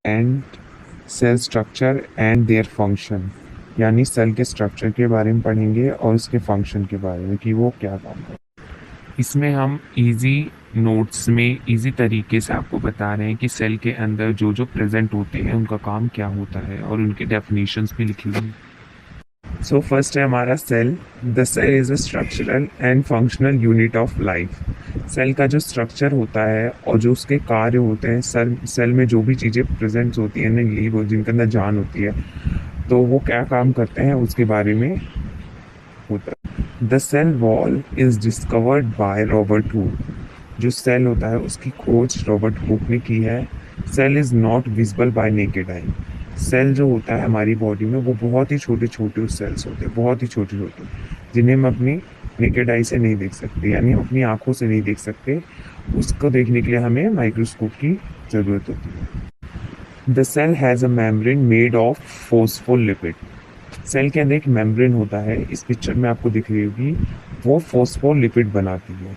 And cell structure and their function, यानी cell के structure के बारे में पढ़ेंगे और उसके फंक्शन के बारे में कि वो क्या काम करते हैं। इसमें हम इजी नोट्स में इजी तरीके से आपको बता रहे हैं कि सेल के अंदर जो जो प्रेजेंट होते हैं उनका काम क्या होता है और उनके डेफिनेशंस भी लिखी हुई हैं। सो फर्स्ट है हमारा cell. The cell is a structural and functional unit of life. Cell का जो स्ट्रक्चर होता है और जो उसके कार्य होते हैं, सेल में जो भी चीज़ें प्रेजेंट होती हैं ना, वो जिनके अंदर जान होती है, तो वो क्या काम करते हैं उसके बारे में होता है। The cell wall is discovered by Robert Hooke. जो सेल होता है उसकी खोज रॉबर्ट हुक ने की है। Cell is not visible by naked eye. Cell जो होता है हमारी बॉडी में वो बहुत ही छोटे छोटे सेल्स होते हैं, बहुत ही छोटे छोटे, जिन्हें हम अपनी नेकेड आई से नहीं देख सकते, यानी अपनी आंखों से नहीं देख सकते। उसको देखने के लिए हमें माइक्रोस्कोप की ज़रूरत होती है। The cell has a membrane made of phospholipid. Cell के अंदर एक मेम्ब्रेन होता है, इस पिक्चर में आपको दिख रही होगी, वो फॉस्फोलिपिड बनाती है।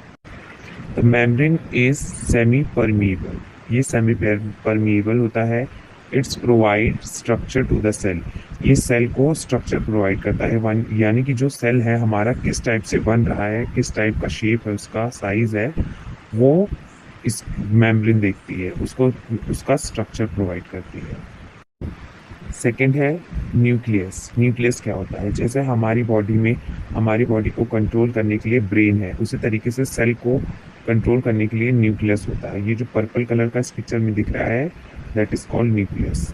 The membrane is semi permeable. ये सेमी परमिएबल होता है। It's provide structure to the cell. ये सेल को स्ट्रक्चर प्रोवाइड करता है, यानी कि जो सेल है हमारा किस टाइप से बन रहा है, किस टाइप का शेप है, उसका साइज है, वो इस मेम्ब्रेन देखती है, उसको उसका स्ट्रक्चर प्रोवाइड करती है। सेकेंड है न्यूक्लियस। न्यूक्लियस क्या होता है? जैसे हमारी बॉडी में हमारी बॉडी को कंट्रोल करने के लिए ब्रेन है, उसी तरीके से सेल को कंट्रोल करने के लिए न्यूक्लियस होता है। ये जो पर्पल कलर का इस पिक्चर में दिख रहा है, that is called nucleus.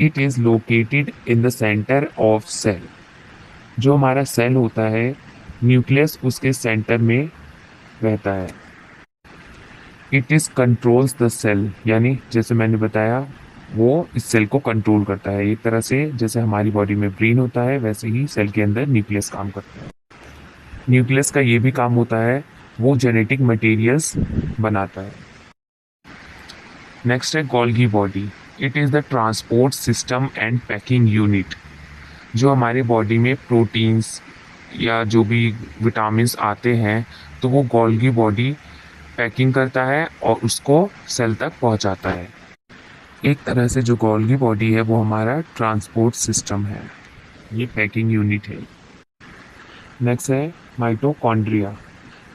It is located in the centre of cell. जो हमारा सेल होता है, न्यूक्लियस उसके सेंटर में रहता है। It is controls the cell, यानी जैसे मैंने बताया वो इस सेल को कंट्रोल करता है। एक तरह से जैसे हमारी बॉडी में ब्रेन होता है, वैसे ही सेल के अंदर न्यूक्लियस काम करता है। न्यूक्लियस का ये भी काम होता है, वो जेनेटिक मटेरियल्स बनाता है। नेक्स्ट है Golgi body. It is the transport system and packing unit. जो हमारे बॉडी में प्रोटीन्स या जो भी विटामिन्स आते हैं, तो वो गोल्गी बॉडी पैकिंग करता है और उसको सेल तक पहुंचाता है। एक तरह से जो गोल्गी बॉडी है वो हमारा ट्रांसपोर्ट सिस्टम है, ये पैकिंग यूनिट है। नेक्स्ट है माइटोकॉन्ड्रिया।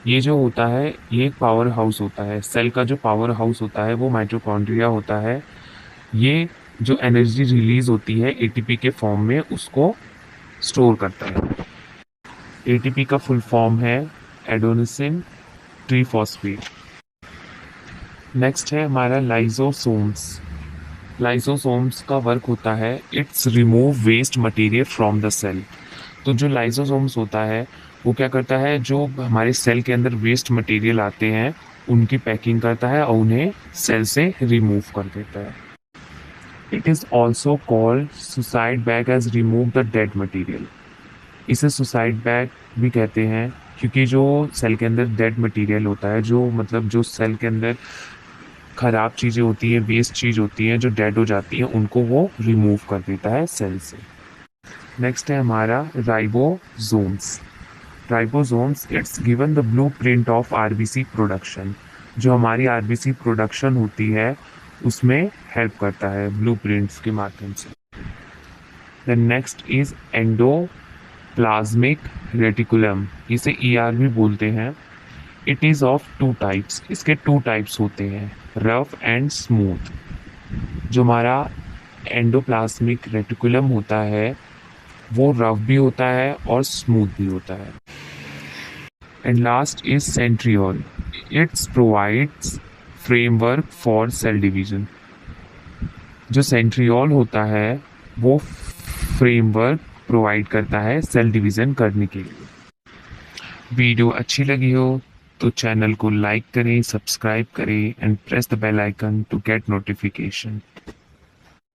ये जो होता है ये एक पावर हाउस होता है। सेल का जो पावर हाउस होता है वो माइटोकॉन्ड्रिया होता है। ये जो एनर्जी रिलीज होती है एटीपी के फॉर्म में, उसको स्टोर करता है। एटीपी का फुल फॉर्म है एडेनोसिन ट्रीफॉस्फेट। नेक्स्ट है हमारा लाइसोसोम्स। लाइसोसोम्स का वर्क होता है it's remove waste material from the cell. तो जो लाइसोसोम्स होता है वो क्या करता है, जो हमारे सेल के अंदर वेस्ट मटेरियल आते हैं उनकी पैकिंग करता है और उन्हें सेल से रिमूव कर देता है। It is also called suicide bag as remove the dead material. इसे सुसाइड बैग भी कहते हैं क्योंकि जो सेल के अंदर डेड मटेरियल होता है, जो मतलब जो सेल के अंदर खराब चीज़ें होती हैं, वेस्ट चीज़ होती हैं जो डेड हो जाती हैं, उनको वो रिमूव कर देता है सेल से। नेक्स्ट है हमारा ribosomes. Ribosomes it's given the blueprint of RBC production. जो हमारी आरबीसी प्रोडक्शन होती है उसमें हेल्प करता है ब्लूप्रिंट्स के माध्यम से। The next is endoplasmic reticulum, इसे ईआर भी बोलते हैं। It is of two types. इसके टू टाइप्स होते हैं, रफ एंड स्मूथ। जो हमारा एंडोप्लाज्मिक रेटिकुलम होता है वो रफ भी होता है और स्मूथ भी होता है। And last is centriole. It's provides framework for sale division. जो सेंट्रियोल होता है वो फ्रेमवर्क प्रोवाइड करता है सेल डिवीज़न करने के लिए। वीडियो अच्छी लगी हो तो चैनल को लाइक करें, सब्सक्राइब करें and press the bell icon to get notification.